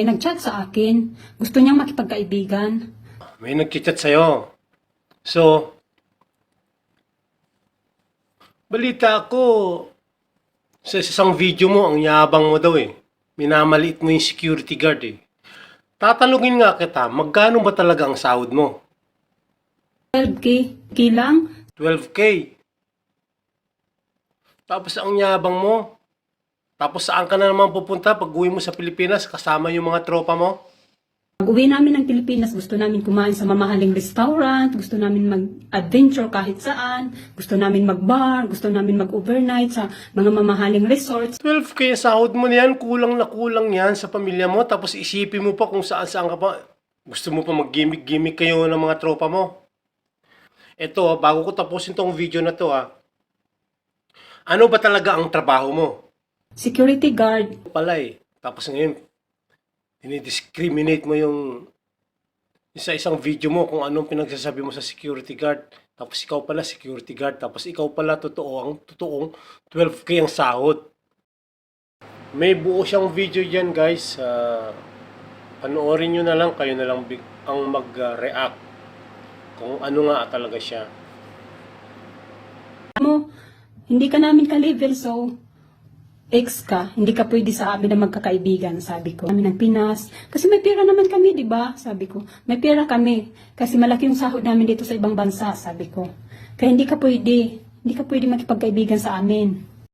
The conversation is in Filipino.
May nag-chat sa akin. Gusto niyang makipagkaibigan. May nagchat sa'yo. So, balita ko, sa isang video mo, ang yabang mo daw eh. Minamaliit mo yung security guard eh. Tatanungin nga kita, magkano ba talaga ang sahod mo? 12K. Kilang? 12K. Tapos ang yabang mo. Tapos saan ka na naman pupunta pag uwi mo sa Pilipinas kasama yung mga tropa mo? Pag-uwi namin ng Pilipinas, gusto namin kumain sa mamahaling restaurant, gusto namin mag-adventure kahit saan, gusto namin mag-bar, gusto namin mag-overnight sa mga mamahaling resorts. 12K ang sahod mo niyan, kulang na kulang yan sa pamilya mo. Tapos isipin mo pa kung saan-saan ka pa. Gusto mo pa mag-gimmick-gimmick kayo ng mga tropa mo. Eto, bago ko tapusin tong video na to ano ba talaga ang trabaho mo? Security guard. Pala eh. Tapos ngayon, dinidiscriminate mo yung sa isang video mo kung anong pinagsasabi mo sa security guard. Tapos ikaw pala security guard. Tapos ikaw pala totoong 12K ang sahod. May buo siyang video dyan guys. Panoorin nyo na lang. Kayo na lang ang mag-react kung ano nga talaga siya. Hindi ka namin ka-level, so ex ka, hindi ka pwede sa amin na magkakaibigan, sabi ko. Kami ng Pinas, kasi may pera naman kami, di ba? Sabi ko, may pera kami, kasi malaki yung sahod namin dito sa ibang bansa, sabi ko. Kaya hindi ka pwede makipagkaibigan sa amin.